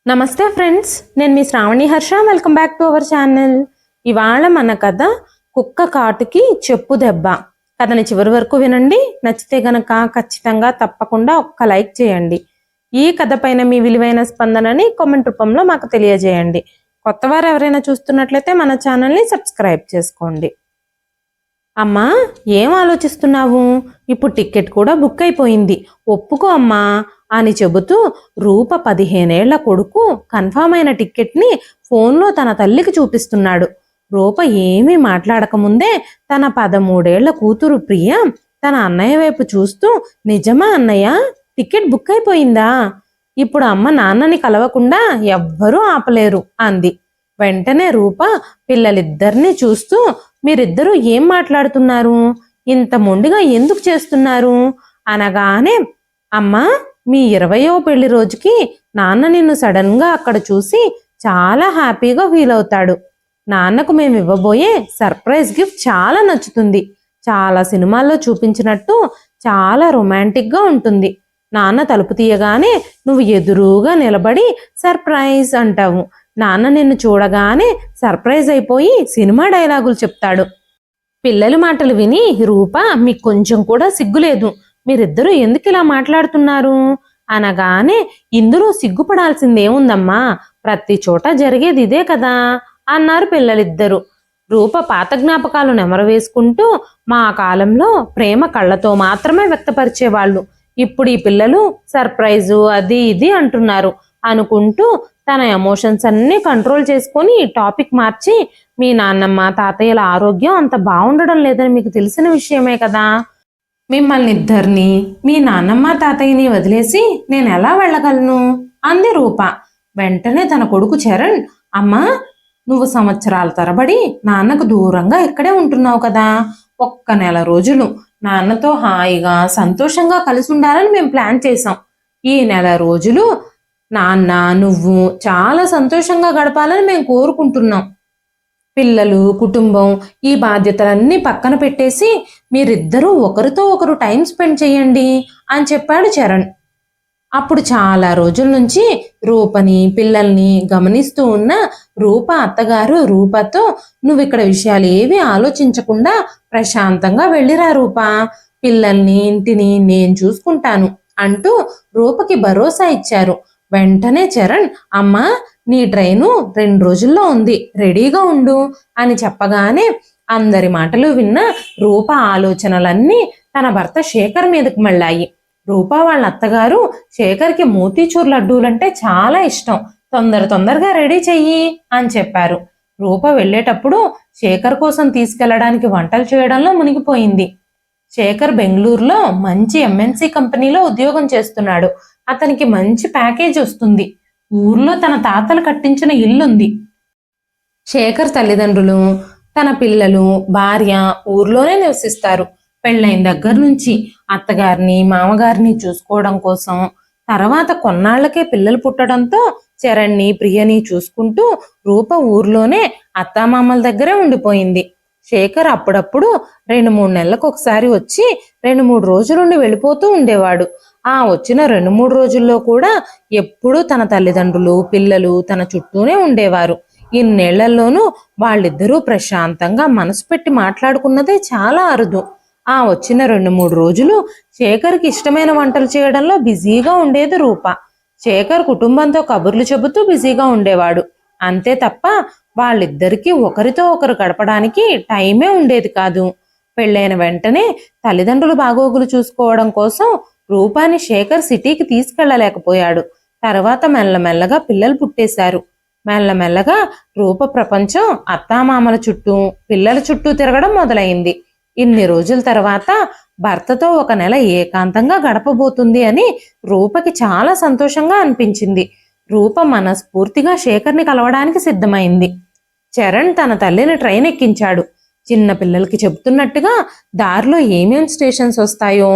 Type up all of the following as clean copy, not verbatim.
నమస్తే ఫ్రెండ్స్, నేను మీ Sravani Harsha. Welcome back to our channel. ఇవాళ మన కథ కుక్క కాటుకి చెప్పు దెబ్బ. కథని చివరి వరకు వినండి. నచ్చితే గనక ఖచ్చితంగా తప్పకుండా ఒక్క లైక్ చేయండి. ఈ కథ పైన మీ విలువైన స్పందనని కామెంట్ రూపంలో మాకు తెలియజేయండి. కొత్తవారు ఎవరైనా చూస్తున్నట్లయితే మన ఛానల్ని సబ్స్క్రైబ్ చేసుకోండి. అమ్మా, ఏం ఆలోచిస్తున్నావు? ఇప్పుడు టికెట్ కూడా బుక్ అయిపోయింది, ఒప్పుకో అమ్మా అని చెబుతూ రూప 15 ఏళ్ల కొడుకు కన్ఫామ్ అయిన టిక్కెట్ని ఫోన్లో తన తల్లికి చూపిస్తున్నాడు. రూప ఏమీ మాట్లాడకముందే తన 13 ఏళ్ల కూతురు ప్రియ తన అన్నయ్య వైపు చూస్తూ, నిజమా అన్నయ్య, టికెట్ బుక్ అయిపోయిందా? ఇప్పుడు అమ్మ నాన్నని కలవకుండా ఎవ్వరూ ఆపలేరు అంది. వెంటనే రూప పిల్లలిద్దరినీ చూస్తూ, మీరిద్దరూ ఏం మాట్లాడుతున్నారు? ఇంత మొండిగా ఎందుకు చేస్తున్నారు అనగానే, అమ్మా, మీ 20వ పెళ్లి రోజుకి నాన్న నిన్ను సడన్ గా అక్కడ చూసి చాలా హ్యాపీగా ఫీల్ అవుతాడు. నాన్నకు మేము ఇవ్వబోయే సర్ప్రైజ్ గిఫ్ట్ చాలా నచ్చుతుంది. చాలా సినిమాల్లో చూపించినట్టు చాలా రొమాంటిక్ గా ఉంటుంది. నాన్న తలుపు తీయగానే నువ్వు ఎదురుగా నిలబడి సర్ప్రైజ్ అంటావు. నాన్న నిన్ను చూడగానే సర్ప్రైజ్ అయిపోయి సినిమా డైలాగులు చెప్తాడు. పిల్లల మాటలు విని రూప, మీకు కొంచెం కూడా సిగ్గులేదు, మీరిద్దరూ ఎందుకు ఇలా మాట్లాడుతున్నారు అనగానే, ఇందులో సిగ్గుపడాల్సిందేముందమ్మా, ప్రతి చోట జరిగేది ఇదే కదా అన్నారు పిల్లలిద్దరూ. రూప పాత జ్ఞాపకాలు నెమరవేసుకుంటూ, మా కాలంలో ప్రేమ కళ్ళతో మాత్రమే వ్యక్తపరిచేవాళ్ళు, ఇప్పుడు ఈ పిల్లలు సర్ప్రైజు అది ఇది అంటున్నారు అనుకుంటూ తన ఎమోషన్స్ అన్నీ కంట్రోల్ చేసుకొని టాపిక్ మార్చి, మీ నాన్నమ్మ తాతయ్యల ఆరోగ్యం అంత బాగుండడం లేదని మీకు తెలిసిన విషయమే కదా, మిమ్మల్ని ఇద్దరిని మీ నాన్నమ్మ తాతయ్యని వదిలేసి నేను ఎలా వెళ్ళగలను అంది రూప. వెంటనే తన కొడుకు చరణ్, అమ్మా, నువ్వు సంవత్సరాల తరబడి నాన్నకు దూరంగా ఇక్కడే ఉంటున్నావు కదా, ఒక్క నెల రోజులు నాన్నతో హాయిగా సంతోషంగా కలిసి ఉండాలని మేము ప్లాన్ చేసాం. ఈ నెల రోజులు నాన్న నువ్వు చాలా సంతోషంగా గడపాలని మేము కోరుకుంటున్నాం. పిల్లలు, కుటుంబం, ఈ బాధ్యతలన్నీ పక్కన పెట్టేసి మీరిద్దరూ ఒకరితో ఒకరు టైం స్పెండ్ చేయండి అని చెప్పాడు చరణ్. అప్పుడు చాలా రోజుల నుంచి రూపని పిల్లల్ని గమనిస్తూ ఉన్న రూప అత్తగారు రూపతో, నువ్వు ఇక్కడ విషయాలు ఏవి ఆలోచించకుండా ప్రశాంతంగా వెళ్ళిరా రూప, పిల్లల్ని ఇంటిని నేను చూసుకుంటాను అంటూ రూపకి భరోసా ఇచ్చారు. వెంటనే చరణ్, అమ్మా, నీ ట్రైను 2 రోజుల్లో ఉంది, రెడీగా ఉండు అని చెప్పగానే అందరి మాటలు విన్న రూప ఆలోచనలన్నీ తన భర్త శేఖర్ మీదకు మళ్ళాయి. రూప వాళ్ళ అత్తగారు శేఖర్కి మోతీచూర్ లడ్డూలంటే చాలా ఇష్టం, తొందరగా రెడీ చెయ్యి అని చెప్పారు. రూప వెళ్ళేటప్పుడు శేఖర్ కోసం తీసుకెళ్లడానికి వంటలు చేయడంలో మునిగిపోయింది. శేఖర్ బెంగళూరులో మంచి ఎంఎన్సి కంపెనీలో ఉద్యోగం చేస్తున్నాడు. అతనికి మంచి ప్యాకేజ్ వస్తుంది. ఊర్లో తన తాతలు కట్టించిన ఇల్లుంది. శేఖర్ తల్లిదండ్రులు, తన పిల్లలు, భార్య ఊర్లోనే నివసిస్తారు. పెళ్ళైన దగ్గర నుంచి అత్తగారిని మామగారిని చూసుకోవడం కోసం, తర్వాత కొన్నాళ్లకే పిల్లలు పుట్టడంతో చరణ్ని ప్రియని చూసుకుంటూ రూప ఊర్లోనే అత్తామామల దగ్గరే ఉండిపోయింది. శేఖర్ అప్పుడప్పుడు 2-3 నెలలకు ఒకసారి వచ్చి 2-3 రోజులుండి వెళ్ళిపోతూ ఉండేవాడు. ఆ వచ్చిన 2-3 రోజుల్లో కూడా ఎప్పుడూ తన తల్లిదండ్రులు, పిల్లలు తన చుట్టూనే ఉండేవారు. ఇన్నేళ్లలోనూ వాళ్ళిద్దరూ ప్రశాంతంగా మనసు పెట్టి మాట్లాడుకున్నదే చాలా అరుదు. ఆ వచ్చిన 2-3 రోజులు శేఖర్కి ఇష్టమైన వంటలు చేయడంలో బిజీగా ఉండేది రూప. శేఖర్ కుటుంబంతో కబుర్లు చెబుతూ బిజీగా ఉండేవాడు. అంతే తప్ప వాళ్ళిద్దరికీ ఒకరితో ఒకరు గడపడానికి టైమే ఉండేది కాదు. పెళ్ళైన వెంటనే తల్లిదండ్రులు బాగోగులు చూసుకోవడం కోసం రూపాని శేఖర్ సిటీకి తీసుకెళ్లలేకపోయాడు. తర్వాత మెల్లమెల్లగా పిల్లలు పుట్టేశారు. మెల్లమెల్లగా రూప ప్రపంచం అత్తామామల చుట్టూ, పిల్లల చుట్టూ తిరగడం మొదలైంది. ఇన్ని రోజుల తర్వాత భర్తతో 1 నెల ఏకాంతంగా గడపబోతుంది అని రూపకి చాలా సంతోషంగా అనిపించింది. రూప మనస్ఫూర్తిగా శేఖర్ని కలవడానికి సిద్ధమైంది. చరణ్ తన తల్లిని ట్రైన్ ఎక్కించాడు. చిన్న పిల్లలకి చెబుతున్నట్టుగా దారిలో ఏమేం స్టేషన్స్ వస్తాయో,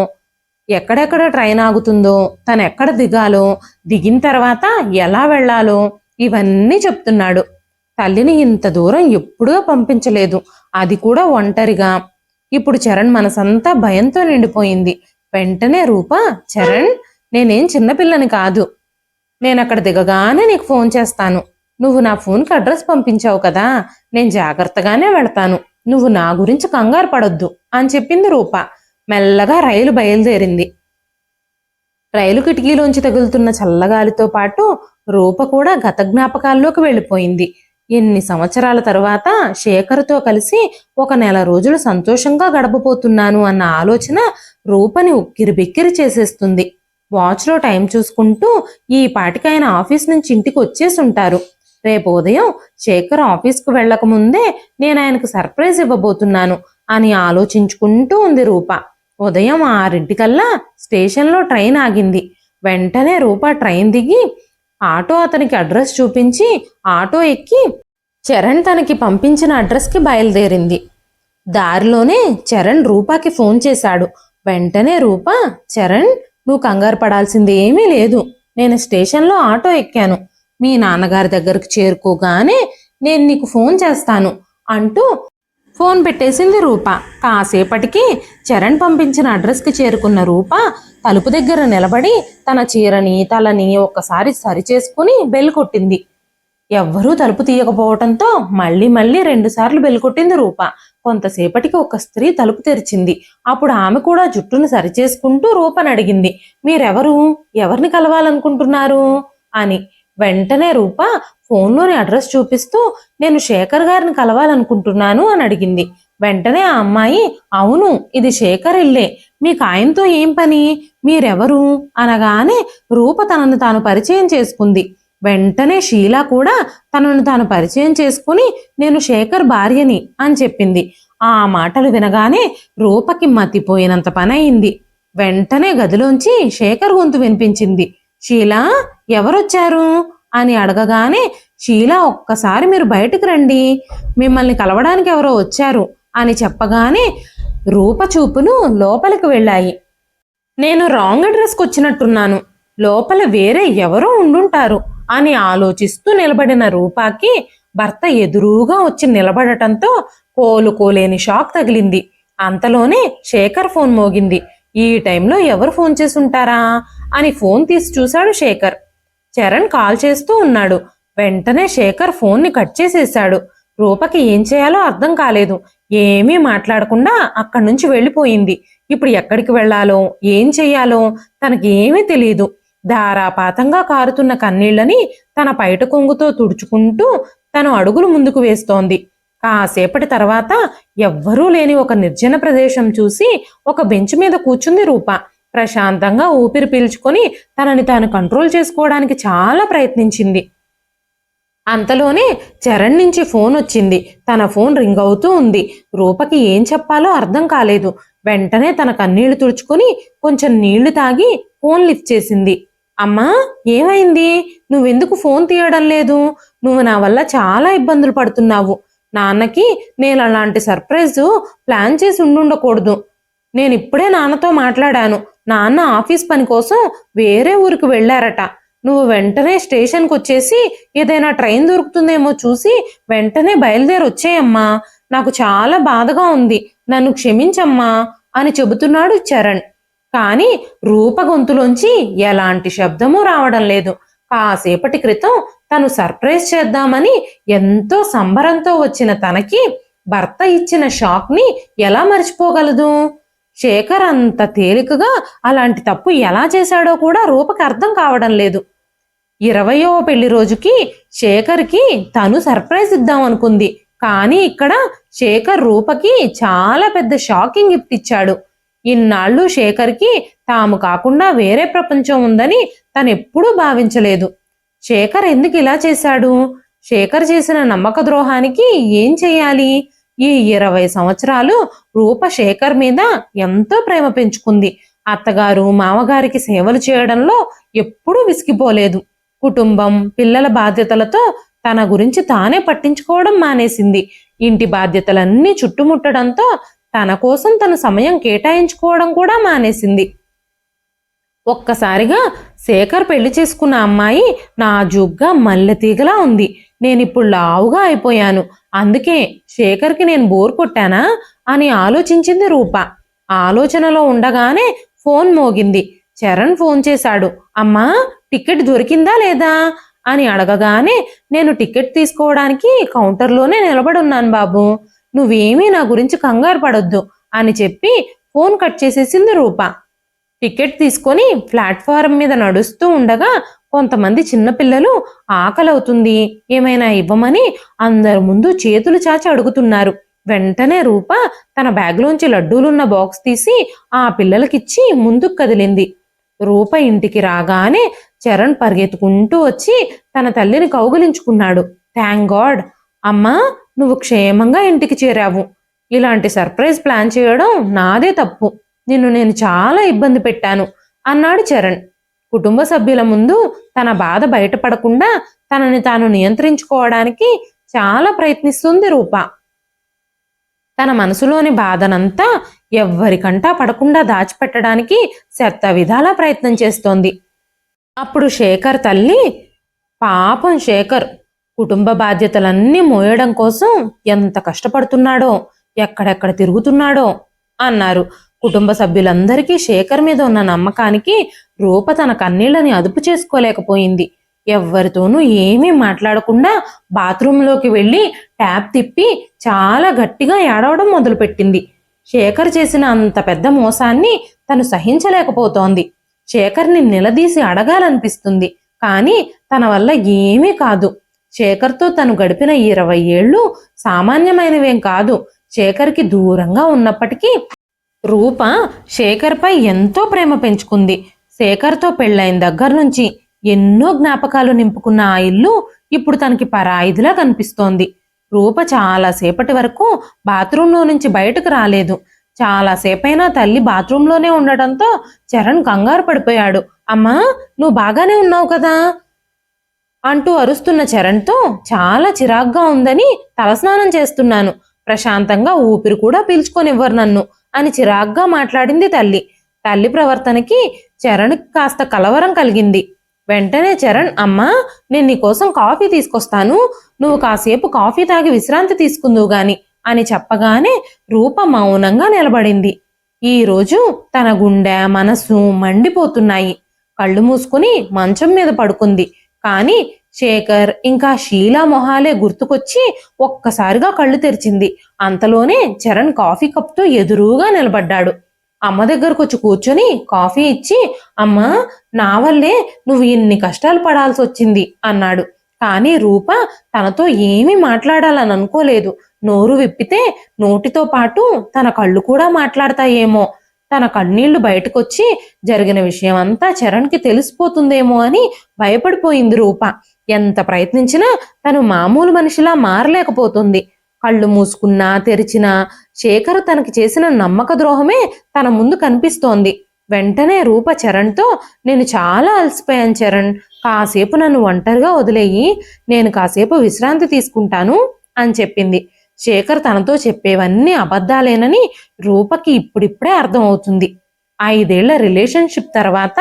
ఎక్కడెక్కడ ట్రైన్ ఆగుతుందో, తను ఎక్కడ దిగాలో, దిగిన తర్వాత ఎలా వెళ్లాలో ఇవన్నీ చెప్తున్నాడు. తల్లిని ఇంత దూరం ఎప్పుడూ పంపించలేదు, అది కూడా ఒంటరిగా. ఇప్పుడు చరణ్ మనసంతా భయంతో నిండిపోయింది. వెంటనే రూప, చరణ్, నేనేం చిన్నపిల్లని కాదు, నేనక్కడ దిగగానే నీకు ఫోన్ చేస్తాను. నువ్వు నా ఫోన్కి అడ్రస్ పంపించావు కదా, నేను జాగ్రత్తగానే వెళతాను. నువ్వు నా గురించి కంగారు పడొద్దు అని చెప్పింది రూప. మెల్లగా రైలు బయలుదేరింది. రైలు కిటికీలోంచి తగులుతున్న చల్లగాలితో పాటు రూప కూడా గత జ్ఞాపకాల్లోకి వెళ్ళిపోయింది. ఎన్ని సంవత్సరాల తరువాత శేఖర్తో కలిసి 1 నెల రోజులు సంతోషంగా గడపబోతున్నాను అన్న ఆలోచన రూపని ఉక్కిరిబిక్కిరి చేసేస్తుంది. వాచ్లో టైం చూసుకుంటూ ఈ పాటికైన ఆఫీస్ నుంచి ఇంటికి వచ్చేసుంటారు. రేపు ఉదయం శేఖర్ ఆఫీస్కు వెళ్లకముందే నేను ఆయనకు సర్ప్రైజ్ ఇవ్వబోతున్నాను అని ఆలోచించుకుంటూ ఉంది రూప. ఉదయం 6 స్టేషన్లో ట్రైన్ ఆగింది. వెంటనే రూప ట్రైన్ దిగి ఆటో అతనికి అడ్రస్ చూపించి ఆటో ఎక్కి చరణ్ తనకి పంపించిన అడ్రస్కి బయలుదేరింది. దారిలోనే చరణ్ రూపాకి ఫోన్ చేశాడు. వెంటనే రూప, చరణ్, నువ్వు కంగారు పడాల్సింది ఏమీ లేదు. నేను స్టేషన్లో ఆటో ఎక్కాను. మీ నాన్నగారి దగ్గరకు చేరుకోగానే నేను నీకు ఫోన్ చేస్తాను అంటూ ఫోన్ పెట్టేసింది రూప. కాసేపటికి చరణ్ పంపించిన అడ్రస్కి చేరుకున్న రూప తలుపు దగ్గర నిలబడి తన చీరని తలని ఒక్కసారి సరిచేసుకుని బెల్ కొట్టింది. ఎవ్వరూ తలుపు తీయకపోవటంతో మళ్ళీ 2 సార్లు బెల్ కొట్టింది రూప. కొంతసేపటికి ఒక స్త్రీ తలుపు తెరిచింది. అప్పుడు ఆమె కూడా జుట్టును సరిచేసుకుంటూ రూపని అడిగింది, మీరెవరు, ఎవరిని కలవాలనుకుంటున్నారు అని. వెంటనే రూప ఫోన్లోని అడ్రస్ చూపిస్తూ నేను శేఖర్ గారిని కలవాలనుకుంటున్నాను అని అడిగింది. వెంటనే ఆ అమ్మాయి, అవును, ఇది శేఖర్ ఇల్లే, మీకు ఆయనతో ఏం పని, మీరెవరు అనగానే రూప తనను తాను పరిచయం చేసుకుంది. వెంటనే షీలా కూడా తనను తాను పరిచయం చేసుకుని నేను శేఖర్ భార్యని అని చెప్పింది. ఆ మాటలు వినగానే రూపకి మతిపోయినంత పని అయింది. వెంటనే గదిలోంచి శేఖర్ గొంతు వినిపించింది. షీలా, ఎవరొచ్చారు అని అడగగానే షీలా ఒక్కసారి మీరు బయటకు రండి, మిమ్మల్ని కలవడానికి ఎవరో వచ్చారు అని చెప్పగానే రూప చూపులు లోపలికి వెళ్ళాయి. నేను రాంగ్ అడ్రస్కి వచ్చినట్టున్నాను, లోపల వేరే ఎవరో ఉండుంటారు అని ఆలోచిస్తూ నిలబడిన రూపాకి భర్త ఎదురుగా వచ్చి నిలబడటంతో కోలుకోలేని షాక్ తగిలింది. అంతలోనే శేఖర్ ఫోన్ మోగింది. ఈ టైంలో ఎవరు ఫోన్ చేసి ఉంటారా అని ఫోన్ తీసి చూశాడు శేఖర్. చరణ్ కాల్ చేస్తూ ఉన్నాడు. వెంటనే శేఖర్ ఫోన్ని కట్ చేసేశాడు. రూపకి ఏం చేయాలో అర్థం కాలేదు. ఏమీ మాట్లాడకుండా అక్కడి నుంచి వెళ్ళిపోయింది. ఇప్పుడు ఎక్కడికి వెళ్లాలో ఏం చెయ్యాలో తనకి ఏమీ తెలియదు. ధారాపాతంగా కారుతున్న కన్నీళ్లని తన పైట కొంగుతో తుడుచుకుంటూ తను అడుగులు ముందుకు వేస్తోంది. కాసేపటి తర్వాత ఎవ్వరూ లేని ఒక నిర్జన ప్రదేశం చూసి ఒక బెంచ్ మీద కూర్చుంది రూప. ప్రశాంతంగా ఊపిరి పీల్చుకొని తనని తాను కంట్రోల్ చేసుకోవడానికి చాలా ప్రయత్నించింది. అంతలోనే చరణ్ నుంచి ఫోన్ వచ్చింది. తన ఫోన్ రింగ్ అవుతూ ఉంది. రూపకి ఏం చెప్పాలో అర్థం కాలేదు. వెంటనే తన కన్నీళ్లు తుడుచుకుని కొంచెం నీళ్లు తాగి ఫోన్ లిఫ్ట్ చేసింది. అమ్మా, ఏమైంది, నువ్వెందుకు ఫోన్ తీయడం లేదు? నువ్వు నా వల్ల చాలా ఇబ్బందులు పడుతున్నావు. నాన్నకి నేను అలాంటి సర్ప్రైజ్ ప్లాన్ చేసి ఉండుండకూడదు. నేను ఇప్పుడే నాన్నతో మాట్లాడాను. నాన్న ఆఫీస్ పని కోసం వేరే ఊరికి వెళ్ళారట. నువ్వు వెంటనే స్టేషన్కి వచ్చేసి ఏదైనా ట్రైన్ దొరుకుతుందేమో చూసి వెంటనే బయలుదేరి వచ్చేయమ్మా. నాకు చాలా బాధగా ఉంది, నన్ను క్షమించమ్మా అని చెబుతున్నాడు చరణ్. కానీ రూప గొంతులోంచి ఎలాంటి శబ్దమూ రావడం లేదు. కాసేపటి క్రితం తను సర్ప్రైజ్ చేద్దామని ఎంతో సంబరంతో వచ్చిన తనకి భర్త ఇచ్చిన షాక్ ని ఎలా మర్చిపోగలదు? శేఖర్ అంత తేలికగా అలాంటి తప్పు ఎలా చేశాడో కూడా రూపకి అర్థం కావడం లేదు. 20వ పెళ్లి రోజుకి శేఖర్కి తను సర్ప్రైజ్ ఇద్దాం అనుకుంది. కానీ ఇక్కడ శేఖర్ రూపకి చాలా పెద్ద షాకింగ్ గిఫ్ట్ ఇచ్చాడు. ఇన్నాళ్ళు శేఖర్కి తాము కాకుండా వేరే ప్రపంచం ఉందని తనెప్పుడూ భావించలేదు. శేఖర్ ఎందుకు ఇలా చేశాడు? శేఖర్ చేసిన నమ్మక ద్రోహానికి ఏం చెయ్యాలి? ఈ 20 సంవత్సరాలు రూప శేఖర్ మీద ఎంతో ప్రేమ పెంచుకుంది. అత్తగారు మామగారికి సేవలు చేయడంలో ఎప్పుడూ విసిగిపోలేదు. కుటుంబం పిల్లల బాధ్యతలతో తన గురించి తానే పట్టించుకోవడం మానేసింది. ఇంటి బాధ్యతలన్నీ చుట్టుముట్టడంతో తన కోసం తన సమయం కేటాయించుకోవడం కూడా మానేసింది. ఒక్కసారిగా శేఖర్ పెళ్లి చేసుకున్న అమ్మాయి నాజూగ్గా మల్లెతీగలా ఉంది. నేనిప్పుడు లావుగా అయిపోయాను, అందుకే శేఖర్కి నేను బోర్ కొట్టానా అని ఆలోచించింది రూప. ఆలోచనలో ఉండగానే ఫోన్ మోగింది. చరణ్ ఫోన్ చేశాడు. అమ్మా, టికెట్ దొరికిందా లేదా అని అడగగానే, నేను టికెట్ తీసుకోవడానికి కౌంటర్లోనే నిలబడున్నాను బాబు, నువ్వేమీ నా గురించి కంగారు పడొద్దు అని చెప్పి ఫోన్ కట్ చేసేసింది రూప. టికెట్ తీసుకొని ప్లాట్ఫారం మీద నడుస్తూ ఉండగా కొంతమంది చిన్నపిల్లలు ఆకలవుతుంది ఏమైనా ఇవ్వమని అందరి ముందు చేతులు చాచి అడుగుతున్నారు. వెంటనే రూప తన బ్యాగ్లోంచి లడ్డూలున్న బాక్స్ తీసి ఆ పిల్లలకిచ్చి ముందుకు కదిలింది. రూప ఇంటికి రాగానే చరణ్ పరిగెత్తుకుంటూ వచ్చి తన తల్లిని కౌగిలించుకున్నాడు. థ్యాంక్ గాడ్ అమ్మా, నువ్వు క్షేమంగా ఇంటికి చేరావు. ఇలాంటి సర్ప్రైజ్ ప్లాన్ చేయడం నాదే తప్పు, నిన్ను నేను చాలా ఇబ్బంది పెట్టాను అన్నాడు చరణ్. కుటుంబ సభ్యుల ముందు తన బాధ బయటపడకుండా తనని తాను నియంత్రించుకోవడానికి చాలా ప్రయత్నిస్తుంది రూప. తన మనసులోని బాధనంతా ఎవ్వరికంటా పడకుండా దాచిపెట్టడానికి శత విధాలా ప్రయత్నం చేస్తోంది. అప్పుడు శేఖర్ తల్లి, పాపం శేఖర్ కుటుంబ బాధ్యతలన్నీ మోయడం కోసం ఎంత కష్టపడుతున్నాడో, ఎక్కడెక్కడ తిరుగుతున్నాడో అన్నారు. కుటుంబ సభ్యులందరికీ శేఖర్ మీద ఉన్న నమ్మకానికి రూప తన కన్నీళ్లని అదుపు చేసుకోలేకపోయింది. ఎవ్వరితోనూ ఏమీ మాట్లాడకుండా బాత్రూంలోకి వెళ్ళి ట్యాప్ తిప్పి చాలా గట్టిగా ఏడవడం మొదలుపెట్టింది. శేఖర్ చేసిన అంత పెద్ద మోసాన్ని తను సహించలేకపోతోంది. శేఖర్ని నిలదీసి అడగాలనిపిస్తుంది, కానీ తన వల్ల ఏమీ కాదు. శేఖర్తో తను గడిపిన 20 ఏళ్ళు సామాన్యమైనవేం కాదు. శేఖర్కి దూరంగా ఉన్నప్పటికీ రూప శేఖర్పై ఎంతో ప్రేమ పెంచుకుంది. శేఖర్తో పెళ్ళైన దగ్గర నుంచి ఎన్నో జ్ఞాపకాలు నింపుకున్న ఆ ఇల్లు ఇప్పుడు తనకి పరాయిదిలా కనిపిస్తోంది. రూప చాలాసేపటి వరకు బాత్రూంలో నుంచి బయటకు రాలేదు. చాలాసేపైనా తల్లి బాత్రూంలోనే ఉండటంతో చరణ్ కంగారు పడిపోయాడు. అమ్మా, నువ్వు బాగానే ఉన్నావు కదా అంటూ అరుస్తున్న చరణ్తో, చాలా చిరాగ్గా ఉందని తలస్నానం చేస్తున్నాను, ప్రశాంతంగా ఊపిరి కూడా పీల్చుకొనివ్వరు నన్ను అని చిరాగ్గా మాట్లాడింది తల్లి. తల్లి ప్రవర్తనకి చరణ్కి కాస్త కలవరం కలిగింది. వెంటనే చరణ్, అమ్మా, నేను నీకోసం కాఫీ తీసుకొస్తాను, నువ్వు కాసేపు కాఫీ తాగి విశ్రాంతి తీసుకుందువు గాని అని చెప్పగానే రూప మౌనంగా నిలబడింది. ఈరోజు తన గుండె మనసు మండిపోతున్నాయి. కళ్ళు మూసుకుని మంచం మీద పడుకుంది. కానీ శేఖర్ ఇంకా షీలా మొహాలే గుర్తుకొచ్చి ఒక్కసారిగా కళ్ళు తెరిచింది. అంతలోనే చరణ్ కాఫీ కప్తో ఎదురుగా నిలబడ్డాడు. అమ్మ దగ్గరకు వచ్చి కూర్చొని కాఫీ ఇచ్చి, అమ్మా, నా వల్లే నువ్వు ఇన్ని కష్టాలు పడాల్సి వచ్చింది అన్నాడు. కానీ రూప తనతో ఏమీ మాట్లాడాలని అనుకోలేదు. నోరు విప్పితే నోటితో పాటు తన కళ్ళు కూడా మాట్లాడతాయేమో, తన కన్నీళ్లు బయటకొచ్చి జరిగిన విషయం అంతా చరణ్కి తెలిసిపోతుందేమో అని భయపడిపోయింది రూప. ఎంత ప్రయత్నించినా తను మామూలు మనిషిలా మారలేకపోతుంది. కళ్ళు మూసుకున్నా తెరిచినా శేఖర్ తనకి చేసిన నమ్మక ద్రోహమే తన ముందు కనిపిస్తోంది. వెంటనే రూప చరణ్తో, నేను చాలా అలసిపోయాను చరణ్, కాసేపు నన్ను ఒంటరిగా వదిలేయి, నేను కాసేపు విశ్రాంతి తీసుకుంటాను అని చెప్పింది. శేఖర్ తనతో చెప్పేవన్నీ అబద్ధాలేనని రూపకి ఇప్పుడిప్పుడే అర్థమవుతుంది. 5 ఏళ్ల రిలేషన్షిప్ తర్వాత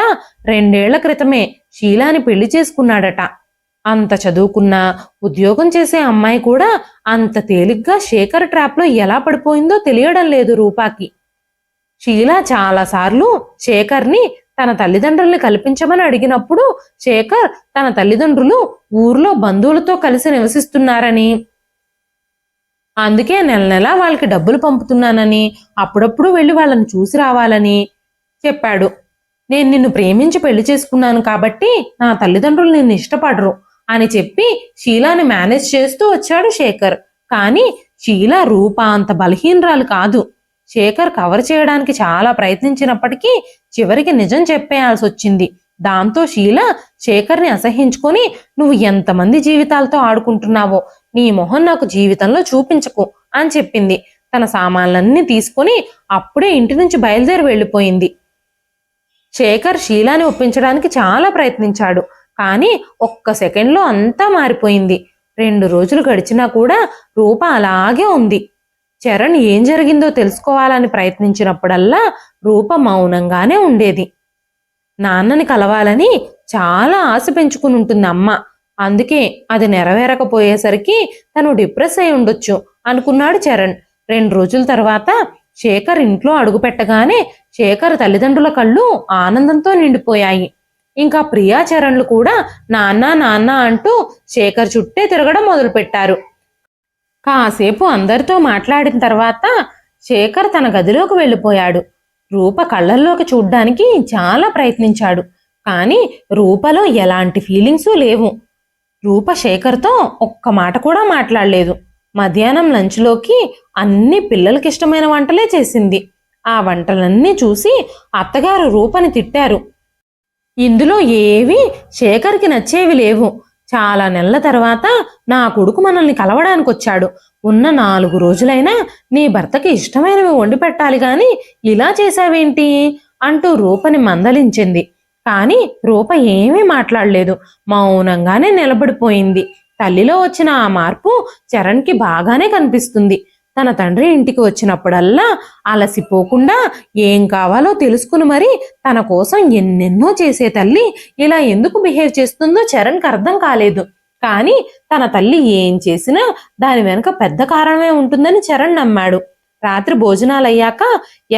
2 ఏళ్ల క్రితమే షీలాని పెళ్లి చేసుకున్నాడట. అంత చదువుకున్న ఉద్యోగం చేసే అమ్మాయి కూడా అంత తేలిగ్గా శేఖర్ ట్రాప్లో ఎలా పడిపోయిందో తెలియడం లేదు రూపాకి. షీలా చాలాసార్లు శేఖర్ని తన తల్లిదండ్రుల్ని కల్పించమని అడిగినప్పుడు శేఖర్ తన తల్లిదండ్రులు ఊర్లో బంధువులతో కలిసి నివసిస్తున్నారని, అందుకే నెల నెలా వాళ్ళకి డబ్బులు పంపుతున్నానని, అప్పుడప్పుడు వెళ్ళి వాళ్ళని చూసి రావాలని చెప్పాడు. నేను నిన్ను ప్రేమించి పెళ్లి చేసుకున్నాను కాబట్టి నా తల్లిదండ్రులు నిన్ను ఇష్టపడరు అని చెప్పి షీలాని మేనేజ్ చేస్తూ వచ్చాడు శేఖర్. కానీ షీలా రూప అంత బలహీనరాలు కాదు. శేఖర్ కవర్ చేయడానికి చాలా ప్రయత్నించినప్పటికీ చివరికి నిజం చెప్పేయాల్సి వచ్చింది. దాంతో షీలా శేఖర్ని అసహించుకొని, నువ్వు ఎంతమంది జీవితాలతో ఆడుకుంటున్నావో, నీ మొహం నాకు జీవితంలో చూపించకు అని చెప్పింది. తన సామాన్లన్నీ తీసుకుని అప్పుడే ఇంటి నుంచి బయలుదేరి వెళ్ళిపోయింది. శేఖర్ షీలాని ఒప్పించడానికి చాలా ప్రయత్నించాడు. కానీ ఒక్క సెకండ్లో అంతా మారిపోయింది. 2 రోజులు గడిచినా కూడా రూప అలాగే ఉంది. చరణ్ ఏం జరిగిందో తెలుసుకోవాలని ప్రయత్నించినప్పుడల్లా రూప మౌనంగానే ఉండేది. నాన్నని కలవాలని చాలా ఆశ పెంచుకుని ఉంటుంది అమ్మ, అందుకే అది నెరవేరకపోయేసరికి తను డిప్రెస్ అయి ఉండొచ్చు అనుకున్నాడు చరణ్. 2 రోజుల తర్వాత శేఖర్ ఇంట్లో అడుగుపెట్టగానే శేఖర్ తల్లిదండ్రుల కళ్ళు ఆనందంతో నిండిపోయాయి. ఇంకా ప్రియా చరణ్లు కూడా నాన్న నాన్న అంటూ శేఖర్ చుట్టే తిరగడం మొదలుపెట్టారు. కాసేపు అందరితో మాట్లాడిన తర్వాత శేఖర్ తన గదిలోకి వెళ్ళిపోయాడు. రూప కళ్ళల్లోకి చూడ్డానికి చాలా ప్రయత్నించాడు, కానీ రూపలో ఎలాంటి ఫీలింగ్స్ లేవు. రూప శేఖర్తో ఒక్క మాట కూడా మాట్లాడలేదు. మధ్యాహ్నం లంచ్లోకి అన్ని పిల్లలకి ఇష్టమైన వంటలే చేసింది. ఆ వంటలన్నీ చూసి అత్తగారు రూపని తిట్టారు. ఇందులో ఏవి శేఖర్కి నచ్చేవి లేవు. చాలా నెలల తర్వాత నా కొడుకు మనల్ని కలవడానికి వచ్చాడు. ఉన్న 4 రోజులైనా నీ భర్తకి ఇష్టమైనవి వండి పెట్టాలి గాని ఇలా చేశావేంటి అంటూ రూపని మందలించింది. కానీ రూప ఏమీ మాట్లాడలేదు, మౌనంగానే నిలబడిపోయింది. తల్లిలో వచ్చిన ఆ మార్పు చరణ్కి బాగానే కనిపిస్తుంది. తన తండ్రి ఇంటికి వచ్చినప్పుడల్లా అలసిపోకుండా ఏం కావాలో తెలుసుకుని మరి తన కోసం ఎన్నెన్నో చేసే తల్లి ఇలా ఎందుకు బిహేవ్ చేస్తుందో చరణ్కి అర్థం కాలేదు. కానీ తన తల్లి ఏం చేసినా దాని వెనుక పెద్ద కారణమే ఉంటుందని చరణ్ నమ్మాడు. రాత్రి భోజనాలయ్యాక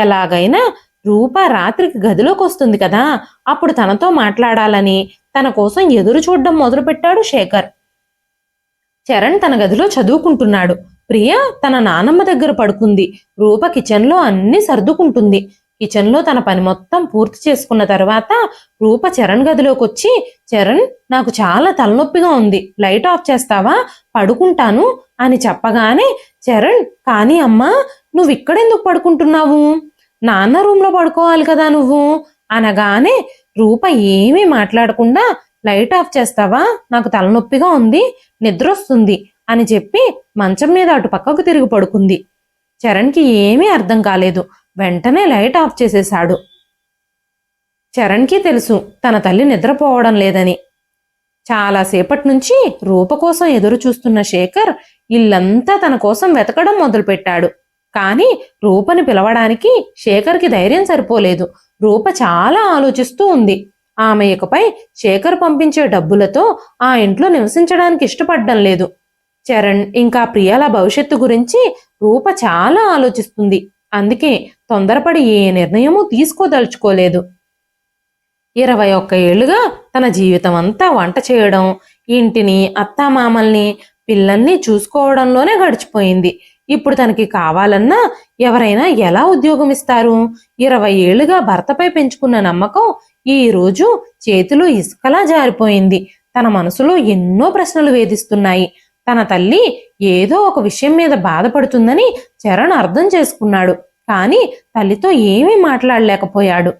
ఎలాగైనా రూప రాత్రికి గదిలోకి వస్తుంది కదా, అప్పుడు తనతో మాట్లాడాలని తన కోసం ఎదురు చూడడం మొదలుపెట్టాడు శేఖర్. చరణ్ తన గదిలో చదువుకుంటున్నాడు. ప్రియ తన నానమ్మ దగ్గర పడుకుంది. రూప కిచెన్లో అన్ని సర్దుకుంటుంది. కిచెన్లో తన పని మొత్తం పూర్తి చేసుకున్న తర్వాత రూప చరణ్ గదిలోకి వచ్చి, చరణ్ నాకు చాలా తలనొప్పిగా ఉంది, లైట్ ఆఫ్ చేస్తావా, పడుకుంటాను అని చెప్పగానే చరణ్, కానీ అమ్మా నువ్వు ఇక్కడెందుకు పడుకుంటున్నావు, నాన్న రూమ్లో పడుకోవాలి కదా నువ్వు అనగానే రూప ఏమీ మాట్లాడకుండా లైట్ ఆఫ్ చేస్తావా, నాకు తలనొప్పిగా ఉంది, నిద్రొస్తుంది అని చెప్పి మంచం మీద అటు పక్కకు తిరిగి పడుకుంది. చరణ్కి ఏమీ అర్థం కాలేదు. వెంటనే లైట్ ఆఫ్ చేసేశాడు. చరణ్కి తెలుసు తన తల్లి నిద్రపోవడం లేదని. చాలాసేపటి నుంచి రూప కోసం ఎదురు చూస్తున్న శేఖర్ ఇల్లంతా తన కోసం వెతకడం మొదలుపెట్టాడు. కానీ రూపని పిలవడానికి శేఖర్కి ధైర్యం సరిపోలేదు. రూప చాలా ఆలోచిస్తూ ఉంది. ఆమె ఇకపై శేఖర్ పంపించే డబ్బులతో ఆ ఇంట్లో నివసించడానికి ఇష్టపడడం లేదు. చరణ్ ఇంకా ప్రియాల భవిష్యత్తు గురించి రూప చాలా ఆలోచిస్తుంది. అందుకే తొందరపడి ఏ నిర్ణయమూ తీసుకోదలుచుకోలేదు. 21 ఏళ్లుగా తన జీవితం అంతా వంట చేయడం, ఇంటిని, అత్తామామల్ని, పిల్లల్ని చూసుకోవడంలోనే గడిచిపోయింది. ఇప్పుడు తనకి కావాలన్నా ఎవరైనా ఎలా ఉద్యోగం ఇస్తారు? 20 ఏళ్లుగా భర్తపై పెంచుకున్న నమ్మకం ఈ రోజు చేతిలో ఇసుకలా జారిపోయింది. తన మనసులో ఎన్నో ప్రశ్నలు వేధిస్తున్నాయి. తన తల్లి ఏదో ఒక విషయం మీద బాధపడుతుందని చరణ్ అర్థం చేసుకున్నాడు. కానీ తల్లితో ఏమీ మాట్లాడలేకపోయాడు.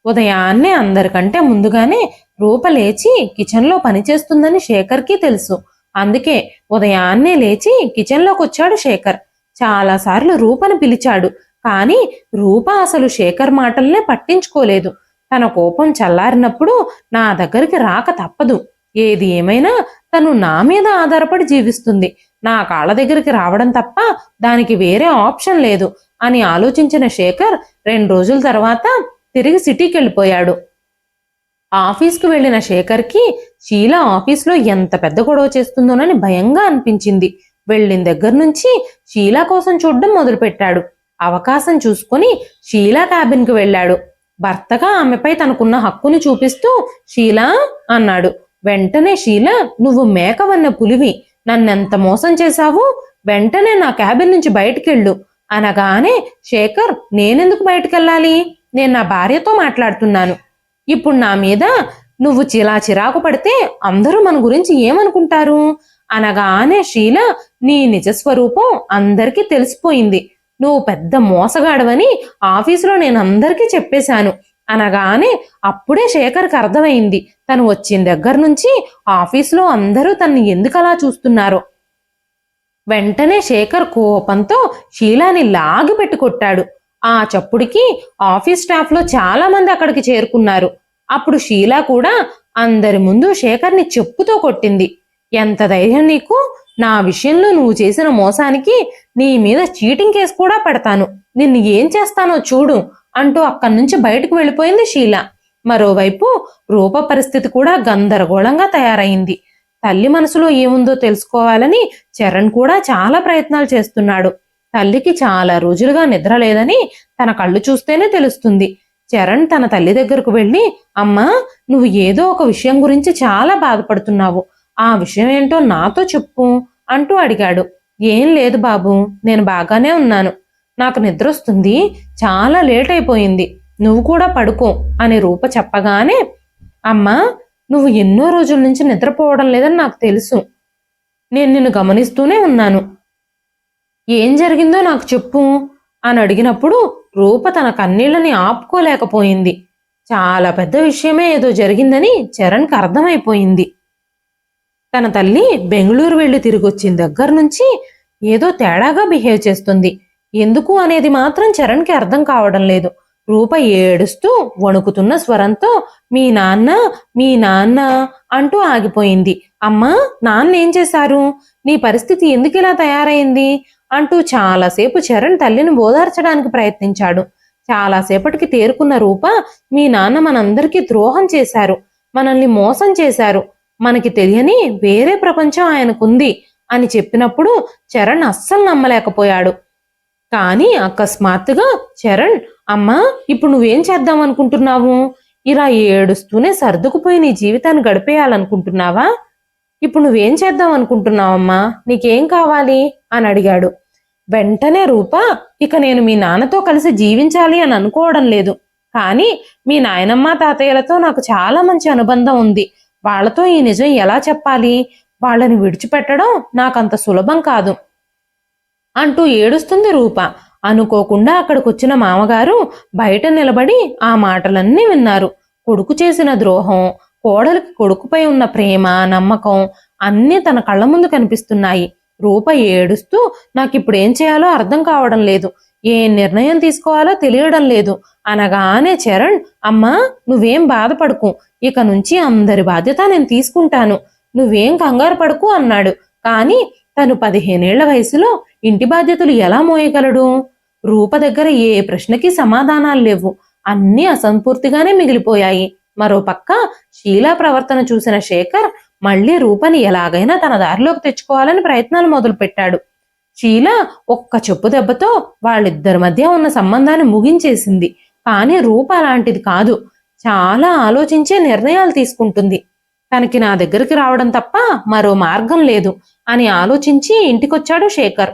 ఉదయాన్నే అందరికంటే ముందుగానే రూప లేచి కిచెన్లో పనిచేస్తుందని శేఖర్కి తెలుసు. అందుకే ఉదయాన్నే లేచి కిచెన్లోకి వచ్చాడు శేఖర్. చాలాసార్లు రూపని పిలిచాడు, కానీ రూప అసలు శేఖర్ మాటల్నే పట్టించుకోలేదు. తన కోపం చల్లారినప్పుడు నా దగ్గరికి రాక తప్పదు, ఏది ఏమైనా తను నా మీద ఆధారపడి జీవిస్తుంది, నా కాళ్ళ దగ్గరికి రావడం తప్ప దానికి వేరే ఆప్షన్ లేదు అని ఆలోచించిన శేఖర్ 2 రోజుల తర్వాత తిరిగి సిటీకి వెళ్ళిపోయాడు. ఆఫీస్కి వెళ్లిన శేఖర్కి షీలా ఆఫీస్లో ఎంత పెద్ద గొడవ చేస్తుందోనని భయంగా అనిపించింది. వెళ్ళిన దగ్గర నుంచి షీలా కోసం చూడడం మొదలుపెట్టాడు. అవకాశం చూసుకుని షీలా క్యాబిన్కి వెళ్ళాడు. భర్తగా ఆమెపై తనకున్న హక్కుని చూపిస్తూ షీలా అన్నాడు. వెంటనే షీలా, నువ్వు మేకవన్న పులివి, నన్నెంత మోసం చేశావు, వెంటనే నా క్యాబిన్ నుంచి బయటికెళ్ళు అనగానే శేఖర్, నేనెందుకు బయటకెళ్ళాలి, నేను నా భార్యతో మాట్లాడుతున్నాను, ఇప్పుడు నా మీద నువ్వు చిరాకు పడితే అందరూ మన గురించి ఏమనుకుంటారు అనగానే షీలా, నీ నిజస్వరూపం అందరికీ తెలిసిపోయింది, నువ్వు పెద్ద మోసగాడవని ఆఫీసులో నేను అందరికీ చెప్పేశాను అనగానే అప్పుడే శేఖర్కి అర్థమైంది తను వచ్చిన దగ్గర నుంచి ఆఫీసులో అందరూ తన్ని ఎందుకలా చూస్తున్నారో. వెంటనే శేఖర్ కోపంతో షీలాని లాగి పెట్టి కొట్టాడు. ఆ చప్పుడికి ఆఫీస్ స్టాఫ్లో చాలా మంది అక్కడికి చేరుకున్నారు. అప్పుడు షీలా కూడా అందరి ముందు శేఖర్ని చెప్పుతో కొట్టింది. ఎంత ధైర్యం నీకు, నా విషయంలో నువ్వు చేసిన మోసానికి నీ మీద చీటింగ్ కేసు కూడా పెడతాను, నిన్ను ఏం చేస్తానో చూడు అంటూ అక్కడి నుంచి బయటకు వెళ్ళిపోయింది షీలా. మరోవైపు రూప పరిస్థితి కూడా గందరగోళంగా తయారైంది. తల్లి మనసులో ఏముందో తెలుసుకోవాలని చరణ్ కూడా చాలా ప్రయత్నాలు చేస్తున్నాడు. తల్లికి చాలా రోజులుగా నిద్ర లేదని తన కళ్ళు చూస్తేనే తెలుస్తుంది. చరణ్ తన తల్లి దగ్గరకు వెళ్ళి, అమ్మా, నువ్వు ఏదో ఒక విషయం గురించి చాలా బాధపడుతున్నావు, ఆ విషయం ఏంటో నాతో చెప్పు అంటూ అడిగాడు. ఏం లేదు బాబు, నేను బాగానే ఉన్నాను. నాకు నిద్రొస్తుంది, చాలా లేట్ అయిపోయింది, నువ్వు కూడా పడుకో అని రూప చెప్పగానే, అమ్మా, నువ్వు ఎన్నో రోజుల నుంచి నిద్రపోవడం లేదని నాకు తెలుసు. నేను నిన్ను గమనిస్తూనే ఉన్నాను. ఏం జరిగిందో నాకు చెప్పు అని అడిగినప్పుడు రూప తన కన్నీళ్లని ఆపుకోలేకపోయింది. చాలా పెద్ద విషయమే ఏదో జరిగిందని చరణ్కి అర్థమైపోయింది. తన తల్లి బెంగళూరు వెళ్ళి తిరిగొచ్చిన దగ్గర నుంచి ఏదో తేడాగా బిహేవ్ చేస్తుంది. ఎందుకు అనేది మాత్రం చరణ్కి అర్థం కావడం లేదు. రూప ఏడుస్తూ వణుకుతున్న స్వరంతో మీ నాన్న అంటూ ఆగిపోయింది. అమ్మా, నాన్న ఏం చేశారు? నీ పరిస్థితి ఎందుకు ఇలా తయారైంది అంటూ చాలాసేపు చరణ్ తల్లిని ఓదార్చడానికి ప్రయత్నించాడు. చాలాసేపటికి తేరుకున్న రూప, మీ నాన్న మనందరికీ ద్రోహం చేశారు, మనల్ని మోసం చేశారు, మనకి తెలియని వేరే ప్రపంచం ఆయనకుంది అని చెప్పినప్పుడు చరణ్ అస్సలు నమ్మలేకపోయాడు. కానీ అకస్మాత్తుగా చరణ్, అమ్మా, ఇప్పుడు నువ్వేం చేద్దాం అనుకుంటున్నావు? ఇలా ఏడుస్తూనే సర్దుకుపోయి నీ జీవితాన్ని గడిపేయాలనుకుంటున్నావా? ఇప్పుడు నువ్వేం చేద్దాం అనుకుంటున్నావమ్మా? నీకేం కావాలి అని అడిగాడు. వెంటనే రూప, ఇక నేను మీ నాన్నతో కలిసి జీవించాలి అని అనుకోవడం లేదు, కానీ మీ నాయనమ్మ తాతయ్యలతో నాకు చాలా మంచి అనుబంధం ఉంది. వాళ్లతో ఈ నిజం ఎలా చెప్పాలి? వాళ్ళని విడిచిపెట్టడం నాకంత సులభం కాదు అంటూ ఏడుస్తుంది రూప. అనుకోకుండా అక్కడికొచ్చిన మామగారు బయట నిలబడి ఆ మాటలన్నీ విన్నారు. కొడుకు చేసిన ద్రోహం, కోడలికి కొడుకుపై ఉన్న ప్రేమ, నమ్మకం అన్నీ తన కళ్ళ ముందు కనిపిస్తున్నాయి. రూప ఏడుస్తూ, నాకిప్పుడేం చేయాలో అర్థం కావడం లేదు, ఏ నిర్ణయం తీసుకోవాలో తెలియడం లేదు అనగానే చరణ్, అమ్మా, నువ్వేం బాధపడకు, ఇక నుంచి అందరి బాధ్యత నేను తీసుకుంటాను, నువ్వేం కంగారు పడకు అన్నాడు. కానీ తను 15 ఏళ్ల వయసులో ఇంటి బాధ్యతలు ఎలా మోయగలడు? రూప దగ్గర ఏ ప్రశ్నకి సమాధానాలు లేవు, అన్నీ అసంపూర్తిగానే మిగిలిపోయాయి. మరోపక్క షీలా ప్రవర్తన చూసిన శేఖర్ మళ్లీ రూపని ఎలాగైనా తన దారిలోకి తెచ్చుకోవాలని ప్రయత్నాలు మొదలుపెట్టాడు. షీల ఒక్క చెప్పు దెబ్బతో వాళ్ళిద్దరి మధ్య ఉన్న సంబంధాన్ని ముగించేసింది. కానీ రూప అలాంటిది కాదు, చాలా ఆలోచించే నిర్ణయాలు తీసుకుంటుంది. తనకి నా దగ్గరికి రావడం తప్ప మరో మార్గం లేదు అని ఆలోచించి ఇంటికొచ్చాడు శేఖర్.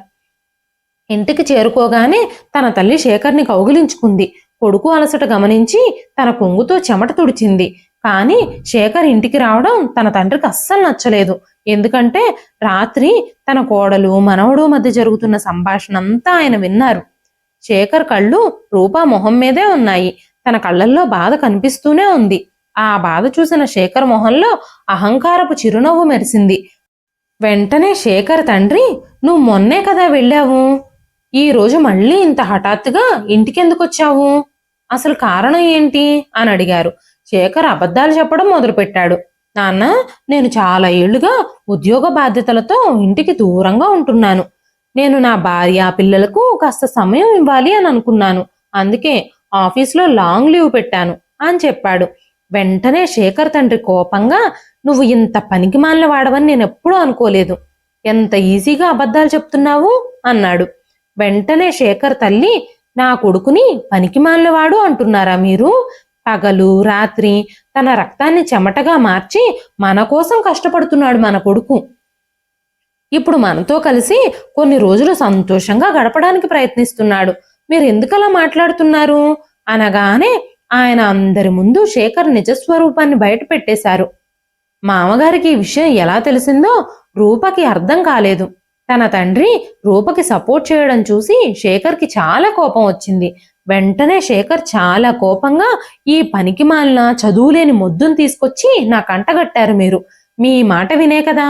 ఇంటికి చేరుకోగానే తన తల్లి శేఖర్ని కౌగిలించుకుంది. కొడుకు అలసట గమనించి తన కొంగుతో చెమట తుడిచింది. కానీ శేఖర్ ఇంటికి రావడం తన తండ్రికి అస్సలు నచ్చలేదు. ఎందుకంటే రాత్రి తన కోడలు మనవడు మధ్య జరుగుతున్న సంభాషణ అంతా ఆయన విన్నారు. శేఖర్ కళ్ళు రూపా మొహం మీదే ఉన్నాయి. తన కళ్ళల్లో బాధ కనిపిస్తూనే ఉంది. ఆ బాధ చూసిన శేఖర్ మొహంలో అహంకారపు చిరునవ్వు మెరిసింది. వెంటనే శేఖర్ తండ్రి, నువ్వు మొన్నే కదా వెళ్ళావు, ఈ రోజు మళ్ళీ ఇంత హఠాత్తుగా ఇంటికెందుకొచ్చావు? అసలు కారణం ఏంటి అని అడిగారు. శేఖర్ అబద్ధాలు చెప్పడం మొదలుపెట్టాడు. నాన్న, నేను చాలా ఏళ్లుగా ఉద్యోగ బాధ్యతలతో ఇంటికి దూరంగా ఉంటున్నాను. నేను నా భార్య పిల్లలకు కాస్త సమయం ఇవ్వాలి అని అనుకున్నాను. అందుకే ఆఫీస్లో లాంగ్ లీవ్ పెట్టాను అని చెప్పాడు. వెంటనే శేఖర్ తండ్రి కోపంగా, నువ్వు ఇంత పనికిమాలిన వాడవని నేను ఎప్పుడూ అనుకోలేదు, ఎంత ఈజీగా అబద్ధాలు చెప్తున్నావు అన్నాడు. వెంటనే శేఖర్ తల్లి, నా కొడుకుని పనికిమాలినవాడు అంటున్నారా మీరు? పగలు రాత్రి తన రక్తాన్ని చెమటగా మార్చి మన కోసం కష్టపడుతున్నాడు మన కొడుకు. ఇప్పుడు మనతో కలిసి కొన్ని రోజులు సంతోషంగా గడపడానికి ప్రయత్నిస్తున్నాడు. మీరు ఎందుకలా మాట్లాడుతున్నారు అనగానే ఆయన అందరి ముందు శేఖర్ నిజస్వరూపాన్ని బయట పెట్టేశారు. మామగారికి ఈ విషయం ఎలా తెలిసిందో రూపకి అర్థం కాలేదు. తన తండ్రి రూపకి సపోర్ట్ చేయడం చూసి శేఖర్కి చాలా కోపం వచ్చింది. వెంటనే శేఖర్ చాలా కోపంగా, ఈ పనికిమాలిన చదువులేని మొద్దును తీసుకొచ్చి నా కంటగట్టారు మీరు. మీ మాట వినే కదా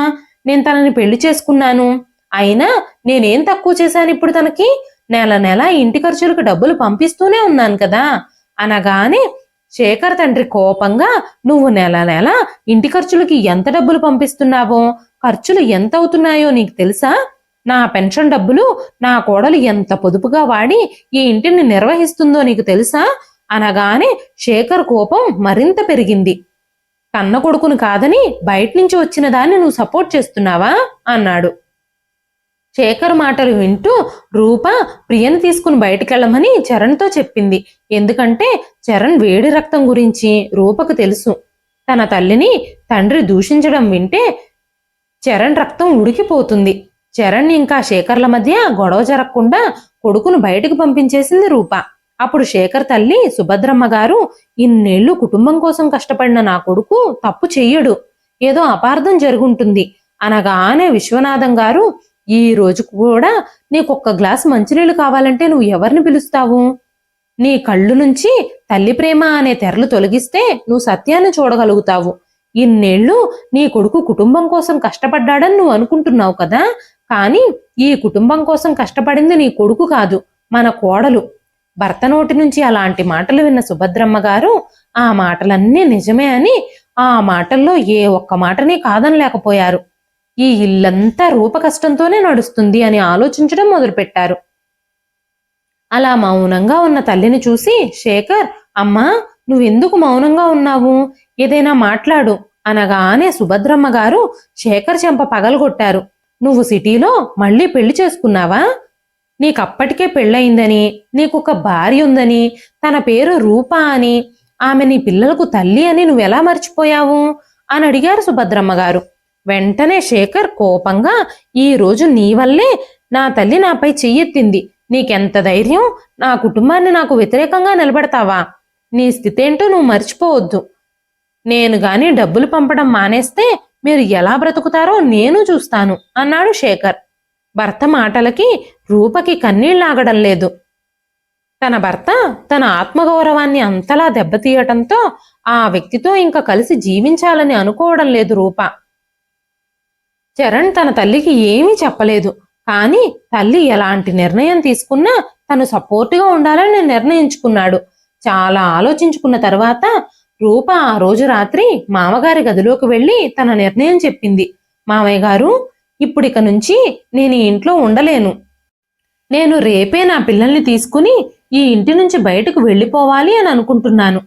నేను తనని పెళ్లి చేసుకున్నాను. అయినా నేనేం తక్కువ చేశాను ఇప్పుడు తనకి? నెల నెల ఇంటి ఖర్చులకు డబ్బులు పంపిస్తూనే ఉన్నాను కదా అనగానే శేఖర్ తండ్రి కోపంగా, నువ్వు నెల నెల ఇంటి ఖర్చులకి ఎంత డబ్బులు పంపిస్తున్నావో, ఖర్చులు ఎంత అవుతున్నాయో నీకు తెలుసా? నా పెన్షన్ డబ్బులు నా కోడలు ఎంత పొదుపుగా వాడి ఈ ఇంటిని నిర్వహిస్తుందో నీకు తెలుసా అనగానే శేఖర్ కోపం మరింత పెరిగింది. కన్న కొడుకును కాదని బయట నుంచి వచ్చిన దాన్ని నువ్వు సపోర్ట్ చేస్తున్నావా అన్నాడు. శేఖర్ మాటలు వింటూ రూప ప్రియని తీసుకుని బయటికెళ్ళమని చరణ్తో చెప్పింది. ఎందుకంటే చరణ్ వేడి రక్తం గురించి రూపకు తెలుసు. తన తల్లిని తండ్రి దూషించడం వింటే చరణ్ రక్తం ఉడికిపోతుంది. చరణ్ ఇంకా శేఖర్ల మధ్య గొడవ జరగకుండా కొడుకును బయటకు పంపించేసింది రూప. అప్పుడు శేఖర్ తల్లి సుభద్రమ్మ గారు, ఇన్నేళ్లు కుటుంబం కోసం కష్టపడిన నా కొడుకు తప్పు చెయ్యడు, ఏదో అపార్థం జరుగుంటుంది అనగానే విశ్వనాథం గారు, ఈ రోజు కూడా నీకొక్క గ్లాస్ మంచినీళ్ళు కావాలంటే నువ్వు ఎవరిని పిలుస్తావు? నీ కళ్ళు నుంచి తల్లి ప్రేమ అనే తెరలు తొలగిస్తే నువ్వు సత్యాన్ని చూడగలుగుతావు. ఇన్నేళ్లు నీ కొడుకు కుటుంబం కోసం కష్టపడ్డాడని నువ్వు అనుకుంటున్నావు కదా, కానీ ఈ కుటుంబం కోసం కష్టపడింది నీ కొడుకు కాదు, మన కోడలు. భర్త నోటి నుంచి అలాంటి మాటలు విన్న సుభద్రమ్మ గారు ఆ మాటలన్నీ నిజమే అని ఆ మాటల్లో ఏ ఒక్క మాటని కాదనలేకపోయారు. ఈ ఇల్లంతా రూప కష్టంతోనే నడుస్తుంది అని ఆలోచించడం మొదలుపెట్టారు. అలా మౌనంగా ఉన్న తల్లిని చూసి శేఖర్, అమ్మా నువ్వెందుకు మౌనంగా ఉన్నావు, ఏదైనా మాట్లాడు అనగానే సుభద్రమ్మ గారు శేఖర్ చెంప పగలగొట్టారు. నువ్వు సిటీలో మళ్ళీ పెళ్లి చేసుకున్నావా? నీకప్పటికే పెళ్ళయిందని, నీకొక భార్య ఉందని, తన పేరు రూప అని, ఆమె నీ పిల్లలకు తల్లి అని నువ్వెలా మర్చిపోయావు అని అడిగారు సుభద్రమ్మ గారు. వెంటనే శేఖర్ కోపంగా, ఈ రోజు నీ వల్లే నా తల్లి నాపై చెయ్యెత్తింది, నీకెంత ధైర్యం, నా కుటుంబాన్ని నాకు వ్యతిరేకంగా నిలబెడతావా? నీ స్థితేంటో నువ్వు మర్చిపోవద్దు. నేను గాని డబ్బులు పంపడం మానేస్తే మీరు ఎలా బ్రతుకుతారో నేను చూస్తాను అన్నాడు శేఖర్. భర్త మాటలకి రూపకి కన్నీళ్లాగడం లేదు. తన భర్త తన ఆత్మగౌరవాన్ని అంతలా దెబ్బతీయటంతో ఆ వ్యక్తితో ఇంకా కలిసి జీవించాలని అనుకోవడం లేదు రూప. చరణ్ తన తల్లికి ఏమీ చెప్పలేదు, కానీ తల్లి ఎలాంటి నిర్ణయం తీసుకున్నా తను సపోర్టుగా ఉండాలని నిర్ణయించుకున్నాడు. చాలా ఆలోచించుకున్న తర్వాత రూప ఆ రోజు రాత్రి మామగారి గదిలోకి వెళ్లి తన నిర్ణయం చెప్పింది. మామయ్య గారు, ఇప్పుడిక నుంచి నేను ఈ ఇంట్లో ఉండలేను. నేను రేపే నా పిల్లల్ని తీసుకుని ఈ ఇంటి నుంచి బయటకు వెళ్ళిపోవాలి అని అనుకుంటున్నాను.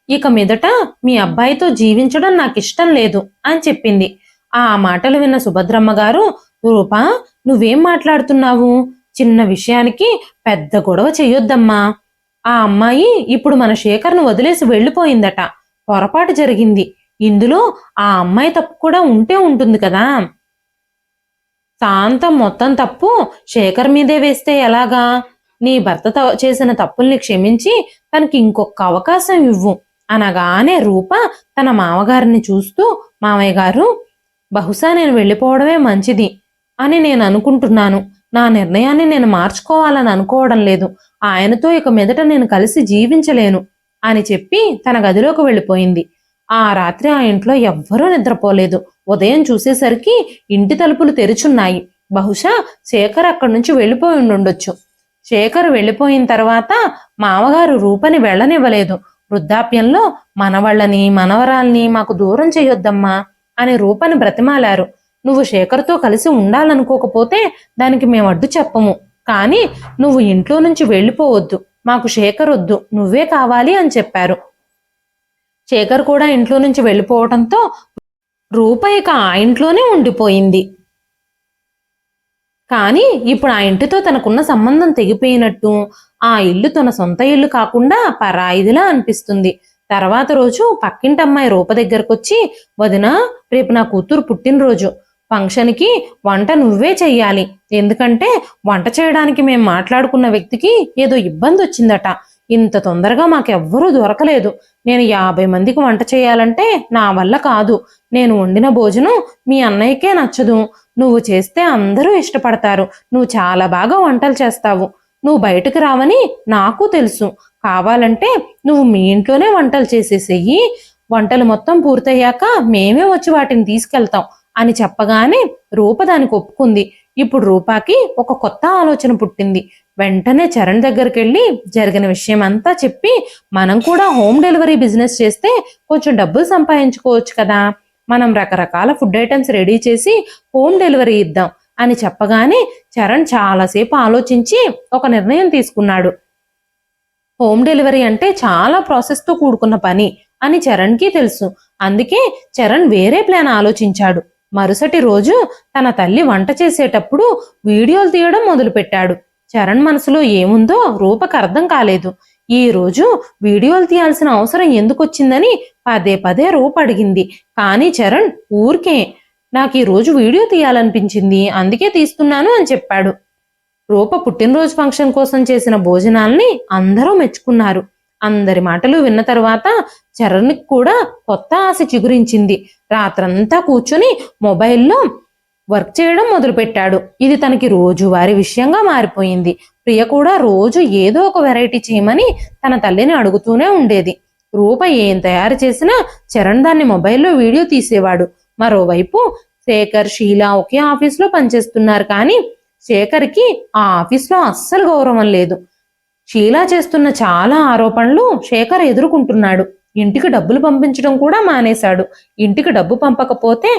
ఇక మీదట మీ అబ్బాయితో జీవించడం నాకిష్టం లేదు అని చెప్పింది. ఆ మాటలు విన్న సుభద్రమ్మ గారు, రూపా నువ్వేం మాట్లాడుతున్నావు? చిన్న విషయానికి పెద్ద గొడవ చెయ్యొద్దమ్మా. ఆ అమ్మాయి ఇప్పుడు మన శేఖర్ను వదిలేసి వెళ్ళిపోయిందట, పొరపాటు జరిగింది. ఇందులో ఆ అమ్మాయి తప్పు కూడా ఉంటే ఉంటుంది కదా. శాంతం మొత్తం తప్పు శేఖర్ మీదే వేస్తే ఎలాగా? నీ భర్త చేసిన తప్పుల్ని క్షమించి తనకి ఇంకొక అవకాశం ఇవ్వు అనగానే రూప తన మామగారిని చూస్తూ, మామయ్య గారు, బహుశా నేను వెళ్ళిపోవడమే మంచిది అని నేను అనుకుంటున్నాను. నా నిర్ణయాన్ని నేను మార్చుకోవాలని అనుకోవడం లేదు. ఆయనతో ఇక మీదట నేను కలిసి జీవించలేను అని చెప్పి తన గదిలోకి వెళ్ళిపోయింది. ఆ రాత్రి ఆ ఇంట్లో ఎవ్వరూ నిద్రపోలేదు. ఉదయం చూసేసరికి ఇంటి తలుపులు తెరుచున్నాయి. బహుశా శేఖర్ అక్కడి నుంచి వెళ్ళిపోయి ఉండొచ్చు. శేఖర్ వెళ్ళిపోయిన తర్వాత మామగారు రూపని వెళ్ళనివ్వలేదు. వృద్ధాప్యంలో మనవళ్ళని మనవరాల్ని మాకు దూరం చేయొద్దమ్మా అని రూపని బ్రతిమాలారు. నువ్వు శేఖర్తో కలిసి ఉండాలనుకోకపోతే దానికి మేము అడ్డు చెప్పము, కానీ నువ్వు ఇంట్లో నుంచి వెళ్ళిపోవద్దు, మాకు శేఖర్ వద్దు, నువ్వే కావాలి అని చెప్పారు. శేఖర్ కూడా ఇంట్లో నుంచి వెళ్ళిపోవడంతో రూప ఇక ఆ ఇంట్లోనే ఉండిపోయింది. కానీ ఇప్పుడు ఆ ఇంటితో తనకున్న సంబంధం తెగిపోయినట్టు, ఆ ఇల్లు తన సొంత ఇల్లు కాకుండా పరాయిదిలా అనిపిస్తుంది. తర్వాత రోజు పక్కింటమ్మాయి రూప దగ్గరకొచ్చి, వదినా రేపు నా కూతురు పుట్టినరోజు, ఫంక్షన్కి వంట నువ్వే చెయ్యాలి, ఎందుకంటే వంట చేయడానికి మేము మాట్లాడుకున్న వ్యక్తికి ఏదో ఇబ్బంది వచ్చిందట, ఇంత తొందరగా మాకెవ్వరూ దొరకలేదు, నేను 50 మందికి వంట చేయాలంటే నా వల్ల కాదు, నేను వండిన భోజనం మీ అన్నయ్యకే నచ్చదు, నువ్వు చేస్తే అందరూ ఇష్టపడతారు, నువ్వు చాలా బాగా వంటలు చేస్తావు, నువ్వు బయటకు రావని నాకు తెలుసు, కావాలంటే నువ్వు మీ ఇంట్లోనే వంటలు చేసేసేయి, వంటలు మొత్తం పూర్తయ్యాక మేమే వచ్చి వాటిని తీసుకెళ్తాం అని చెప్పగానే రూప దానికి ఒప్పుకుంది. ఇప్పుడు రూపాకి ఒక కొత్త ఆలోచన పుట్టింది. వెంటనే చరణ్ దగ్గరికి వెళ్ళి జరిగిన విషయం అంతా చెప్పి, మనం కూడా హోమ్ డెలివరీ బిజినెస్ చేస్తే కొంచెం డబ్బులు సంపాదించుకోవచ్చు కదా, మనం రకరకాల ఫుడ్ ఐటమ్స్ రెడీ చేసి హోమ్ డెలివరీ ఇద్దాం అని చెప్పగానే చరణ్ చాలాసేపు ఆలోచించి ఒక నిర్ణయం తీసుకున్నాడు. హోమ్ డెలివరీ అంటే చాలా ప్రాసెస్తో కూడుకున్న పని అని చరణ్కి తెలుసు. అందుకే చరణ్ వేరే ప్లాన్ ఆలోచించాడు. మరుసటి రోజు తన తల్లి వంట చేసేటప్పుడు వీడియోలు తీయడం మొదలుపెట్టాడు. చరణ్ మనసులో ఏముందో రూపకు అర్థం కాలేదు. ఈ రోజు వీడియోలు తీయాల్సిన అవసరం ఎందుకొచ్చిందని పదే పదే రూప అడిగింది. కానీ చరణ్ ఊరికే నాకు ఈ రోజు వీడియో తీయాలనిపించింది, అందుకే తీస్తున్నాను అని చెప్పాడు. రూప పుట్టినరోజు ఫంక్షన్ కోసం చేసిన భోజనాల్ని అందరూ మెచ్చుకున్నారు. అందరి మాటలు విన్న తర్వాత చరణ్కి కూడా కొత్త ఆశ చిగురించింది. రాత్రంతా కూర్చుని మొబైల్లో వర్క్ చేయడం మొదలుపెట్టాడు. ఇది తనకి రోజువారీ విషయంగా మారిపోయింది. ప్రియ కూడా రోజు ఏదో ఒక వెరైటీ చేయమని తన తల్లిని అడుగుతూనే ఉండేది. రూప ఏం తయారు చేసినా చరణ్ దాన్ని మొబైల్లో వీడియో తీసేవాడు. మరోవైపు శేఖర్, షీల ఒకే ఆఫీస్లో పనిచేస్తున్నారు. కానీ శేఖర్కి ఆ ఆఫీస్లో అస్సలు గౌరవం లేదు. షీలా చేస్తున్న చాలా ఆరోపణలు శేఖర్ ఎదుర్కొంటున్నాడు. ఇంటికి డబ్బులు పంపించడం కూడా మానేశాడు. ఇంటికి డబ్బు పంపకపోతే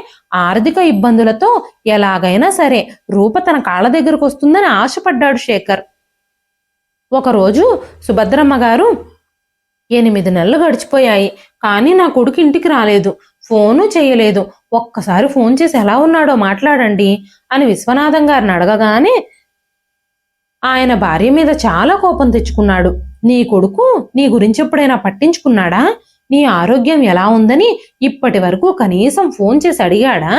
ఆర్థిక ఇబ్బందులతో ఎలాగైనా సరే రూప తన కాళ్ళ దగ్గరకు వస్తుందని ఆశపడ్డాడు శేఖర్. ఒకరోజు సుభద్రమ్మ గారు, 8 నెలలు గడిచిపోయాయి, కానీ నా కొడుకు ఇంటికి రాలేదు, ఫోను చేయలేదు, ఒక్కసారి ఫోన్ చేసి ఎలా ఉన్నాడో మాట్లాడండి అని విశ్వనాథం గారిని అడగగానే ఆయన భార్య మీద చాలా కోపం తెచ్చుకున్నాడు. నీ కొడుకు నీ గురించి ఎప్పుడైనా పట్టించుకున్నాడా? నీ ఆరోగ్యం ఎలా ఉందని ఇప్పటి వరకు కనీసం ఫోన్ చేసి అడిగాడా?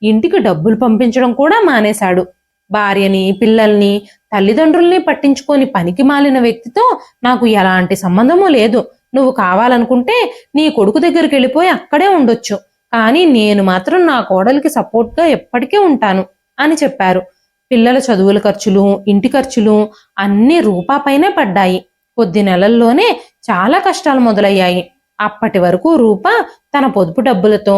ఇంటికి డబ్బులు పంపించడం కూడా మానేశాడు. భార్యని, పిల్లల్ని, తల్లిదండ్రుల్ని పట్టించుకొని పనికి మాలిన వ్యక్తితో నాకు ఎలాంటి సంబంధమూ లేదు. నువ్వు కావాలనుకుంటే నీ కొడుకు దగ్గరికి వెళ్ళిపోయి అక్కడే ఉండొచ్చు, కానీ నేను మాత్రం నా కోడలికి సపోర్ట్గా ఎప్పటికీ ఉంటాను అని చెప్పారు. పిల్లల చదువుల ఖర్చులు, ఇంటి ఖర్చులు అన్నీ రూపాపైనే పడ్డాయి. కొద్ది నెలల్లోనే చాలా కష్టాలు మొదలయ్యాయి. అప్పటి వరకు రూప తన పొదుపు డబ్బులతో,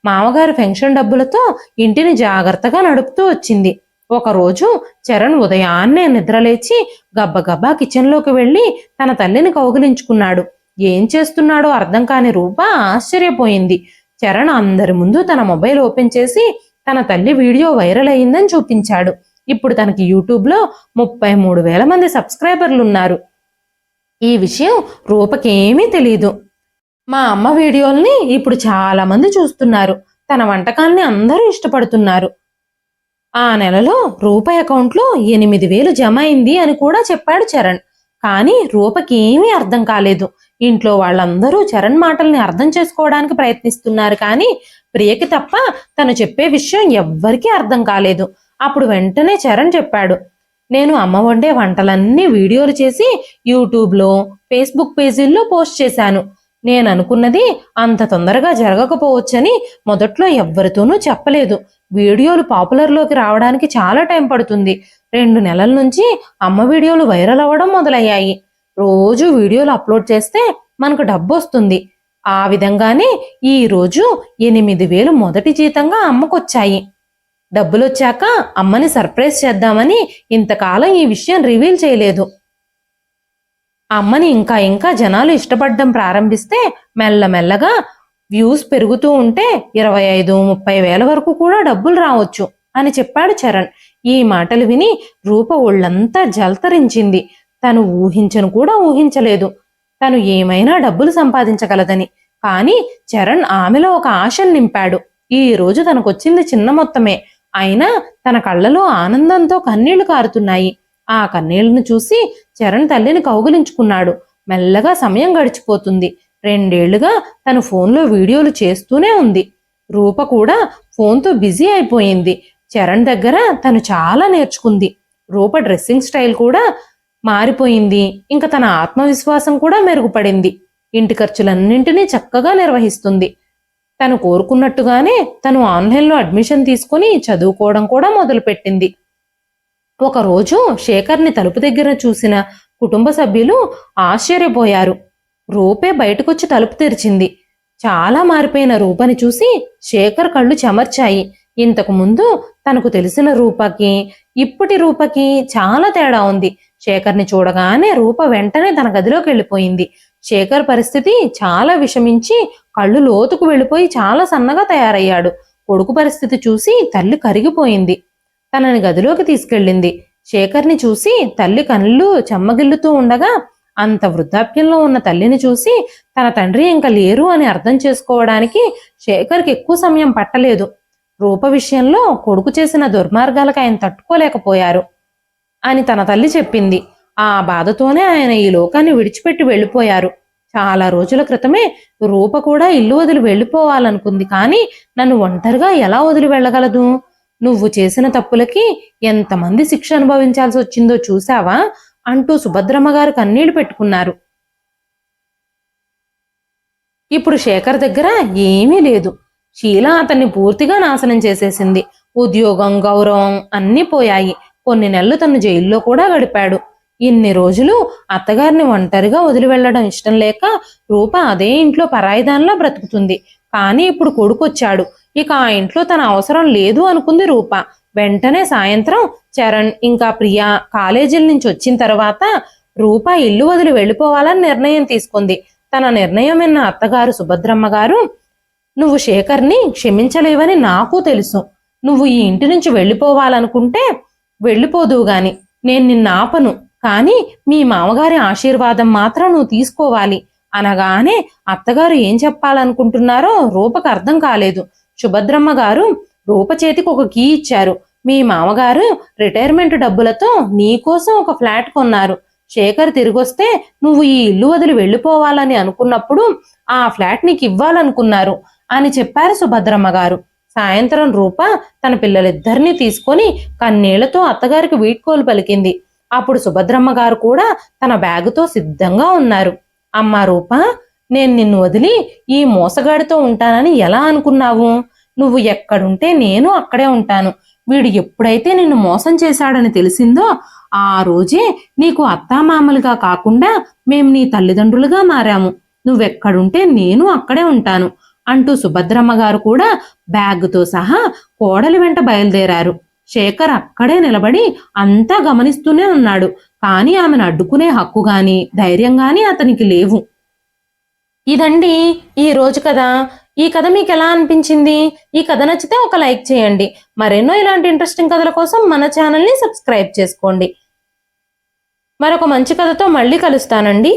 మామగారి పెన్షన్ డబ్బులతో ఇంటిని జాగ్రత్తగా నడుపుతూ వచ్చింది. ఒకరోజు చరణ్ ఉదయాన్నే నిద్రలేచి గబ్బగబ్బా కిచెన్లోకి వెళ్ళి తన తల్లిని కౌగిలించుకున్నాడు. ఏం చేస్తున్నాడో అర్థం కాని రూప ఆశ్చర్యపోయింది. చరణ్ అందరి ముందు తన మొబైల్ ఓపెన్ చేసి తన తల్లి వీడియో వైరల్ అయిందని చూపించాడు. ఇప్పుడు తనకి యూట్యూబ్లో 33,000 మంది సబ్స్క్రైబర్లున్నారు. ఈ విషయం రూపకేమీ తెలీదు. మా అమ్మ వీడియోల్ని ఇప్పుడు చాలా మంది చూస్తున్నారు, తన వంటకాల్ని అందరూ ఇష్టపడుతున్నారు. ఆ నెలలో రూప అకౌంట్లో 8,000 జమ అయింది అని కూడా చెప్పాడు చరణ్. కానీ రూపకి ఏమీ అర్థం కాలేదు. ఇంట్లో వాళ్ళందరూ చరణ్ మాటల్ని అర్థం చేసుకోవడానికి ప్రయత్నిస్తున్నారు, కానీ ప్రియకి తప్ప తను చెప్పే విషయం ఎవ్వరికీ అర్థం కాలేదు. అప్పుడు వెంటనే చరణ్ చెప్పాడు, నేను అమ్మ వండే వంటలన్నీ వీడియోలు చేసి యూట్యూబ్లో, ఫేస్బుక్ పేజీల్లో పోస్ట్ చేశాను. నేను అనుకున్నది అంత తొందరగా జరగకపోవచ్చని మొదట్లో ఎవ్వరితోనూ చెప్పలేదు. వీడియోలు పాపులర్లోకి రావడానికి చాలా టైం పడుతుంది. 2 నెలల నుంచి అమ్మ వీడియోలు వైరల్ అవ్వడం మొదలయ్యాయి. రోజు వీడియోలు అప్లోడ్ చేస్తే మనకు డబ్బు వస్తుంది. ఆ విధంగానే ఈ రోజు 8,000 మొదటి జీతంగా అమ్మకొచ్చాయి. డబ్బులొచ్చాక అమ్మని సర్ప్రైజ్ చేద్దామని ఇంతకాలం ఈ విషయం రివీల్ చేయలేదు. అమ్మని ఇంకా ఇంకా జనాలు ఇష్టపడడం ప్రారంభిస్తే మెల్లమెల్లగా వ్యూస్ పెరుగుతూ ఉంటే 25-30 వేల వరకు కూడా డబ్బులు రావచ్చు అని చెప్పాడు చరణ్. ఈ మాటలు విని రూప ఒళ్ళంతా జల్తరించింది. తను ఊహించను కూడా ఊహించలేదు తను ఏమైనా డబ్బులు సంపాదించగలదని. కానీ చరణ్ ఆమెలో ఒక ఆశను నింపాడు. ఈ రోజు తనకొచ్చింది చిన్న మొత్తమే, అయినా తన కళ్ళలో ఆనందంతో కన్నీళ్లు కారుతున్నాయి. ఆ కన్నీళ్లను చూసి చరణ్ తల్లిని కౌగిలించుకున్నాడు. మెల్లగా సమయం గడిచిపోతుంది. 2 ఏళ్లుగా తను ఫోన్లో వీడియోలు చేస్తూనే ఉంది. రూప కూడా ఫోన్తో బిజీ అయిపోయింది. చరణ్ దగ్గర తను చాలా నేర్చుకుంది. రూప డ్రెస్సింగ్ స్టైల్ కూడా మారిపోయింది. ఇంకా తన ఆత్మవిశ్వాసం కూడా మెరుగుపడింది. ఇంటి ఖర్చులన్నింటినీ చక్కగా నిర్వహిస్తుంది. తను కోరుకున్నట్టుగానే తను ఆన్లైన్లో అడ్మిషన్ తీసుకుని చదువుకోవడం కూడా మొదలుపెట్టింది. ఒకరోజు శేఖర్ని తలుపు దగ్గర చూసిన కుటుంబ సభ్యులు ఆశ్చర్యపోయారు. రూపే బయటకొచ్చి తలుపు తెరిచింది. చాలా మారిపోయిన రూపని చూసి శేఖర్ కళ్ళు చెమర్చాయి. ఇంతకు ముందు తనకు తెలిసిన రూపకి ఇప్పటి రూపకి చాలా తేడా ఉంది. శేఖర్ని చూడగానే రూప వెంటనే తన గదిలోకి వెళ్ళిపోయింది. శేఖర్ పరిస్థితి చాలా విషమించి కళ్ళు లోతుకు వెళ్ళిపోయి చాలా సన్నగా తయారయ్యాడు. కొడుకు పరిస్థితి చూసి తల్లి కరిగిపోయింది. తనని గదిలోకి తీసుకెళ్ళింది. శేఖర్ని చూసి తల్లి కళ్ళు చెమ్మగిల్లుతూ ఉండగా అంత వృద్ధాప్యంలో ఉన్న తల్లిని చూసి తన తండ్రి ఇంకా లేరు అని అర్థం చేసుకోవడానికి శేఖర్కి ఎక్కువ సమయం పట్టలేదు. రూప విషయంలో కొడుకు చేసిన దుర్మార్గాలకు ఆయన తట్టుకోలేకపోయారు అని తన తల్లి చెప్పింది. ఆ బాధతోనే ఆయన ఈ లోకాన్ని విడిచిపెట్టి వెళ్ళిపోయారు. చాలా రోజుల క్రితమే రూప కూడా ఇల్లు వదిలి వెళ్ళిపోవాలనుకుంది. కానీ నన్ను ఒంటరిగా ఎలా వదిలి వెళ్ళగలదు? నువ్వు చేసిన తప్పులకి ఎంతమంది శిక్ష అనుభవించాల్సి వచ్చిందో చూసావా అంటూ సుభద్రమ్మ గారు కన్నీళ్లు పెట్టుకున్నారు. ఇప్పుడు శేఖర్ దగ్గర ఏమీ లేదు. షీల అతన్ని పూర్తిగా నాశనం చేసేసింది. ఉద్యోగం, గౌరవం అన్నీ పోయాయి. కొన్ని నెలలు తను జైల్లో కూడా గడిపాడు. ఇన్ని రోజులు అత్తగారిని ఒంటరిగా వదిలి వెళ్లడం ఇష్టం లేక రూప అదే ఇంట్లో పరాయిదానిలా బ్రతుకుతుంది. కానీ ఇప్పుడు కొడుకొచ్చాడు. ఇక ఆ ఇంట్లో తన అవసరం లేదు అనుకుంది రూప. వెంటనే సాయంత్రం చరణ్ ఇంకా ప్రియా కాలేజీల నుంచి వచ్చిన తర్వాత రూప ఇల్లు వదిలి వెళ్ళిపోవాలని నిర్ణయం తీసుకుంది. తన నిర్ణయం విన్న అత్తగారు సుభద్రమ్మ గారు, నువ్వు శేఖర్ని క్షమించలేవని నాకు తెలుసు. నువ్వు ఈ ఇంటి నుంచి వెళ్ళిపోవాలనుకుంటే వెళ్ళిపోదువు గాని నేను నిన్ను ఆపను. కానీ మీ మామగారి ఆశీర్వాదం మాత్రం నువ్వు తీసుకోవాలి అనగానే అత్తగారు ఏం చెప్పాలనుకుంటున్నారో రూపకు అర్థం కాలేదు. సుభద్రమ్మ గారు రూప చేతికి ఒక కీ ఇచ్చారు. మీ మామగారు రిటైర్మెంట్ డబ్బులతో నీకోసం ఒక ఫ్లాట్ కొన్నారు. శేఖర్ తిరిగొస్తే నువ్వు ఈ ఇల్లు వదిలి వెళ్ళిపోవాలని అనుకున్నప్పుడు ఆ ఫ్లాట్ నీకు ఇవ్వాలనుకున్నారు అని చెప్పారు సుభద్రమ్మ గారు. సాయంత్రం రూప తన పిల్లలిద్దరినీ తీసుకొని కన్నీళ్లతో అత్తగారికి వీడ్కోలు పలికింది. అప్పుడు సుభద్రమ్మ గారు కూడా తన బ్యాగుతో సిద్ధంగా ఉన్నారు. అమ్మా రూప, నేను నిన్ను వదిలి ఈ మోసగాడితో ఉంటానని ఎలా అనుకున్నావు? నువ్వు ఎక్కడుంటే నేను అక్కడే ఉంటాను. వీడు ఎప్పుడైతే నిన్ను మోసం చేశాడని తెలిసిందో ఆ రోజే నీకు అత్తామామలుగా కాకుండా మేం నీ తల్లిదండ్రులుగా మారాము. నువ్వెక్కడుంటే నేను అక్కడే ఉంటాను అంటూ సుభద్రమ్మ గారు కూడా బ్యాగుతో సహా కోడలి వెంట బయలుదేరారు. శేఖర్ అక్కడే నిలబడి అంతా గమనిస్తూనే ఉన్నాడు. కానీ ఆమెను అడ్డుకునే హక్కు గాని ధైర్యం గాని అతనికి లేవు. ఇదండి ఈ రోజు కథ. ఈ కథ మీకు ఎలా అనిపించింది? ఈ కథ నచ్చితే ఒక లైక్ చేయండి. మరెన్నో ఇలాంటి ఇంట్రెస్టింగ్ కథల కోసం మన ఛానల్ని సబ్స్క్రైబ్ చేసుకోండి. మరొక మంచి కథతో మళ్ళీ కలుస్తానండి.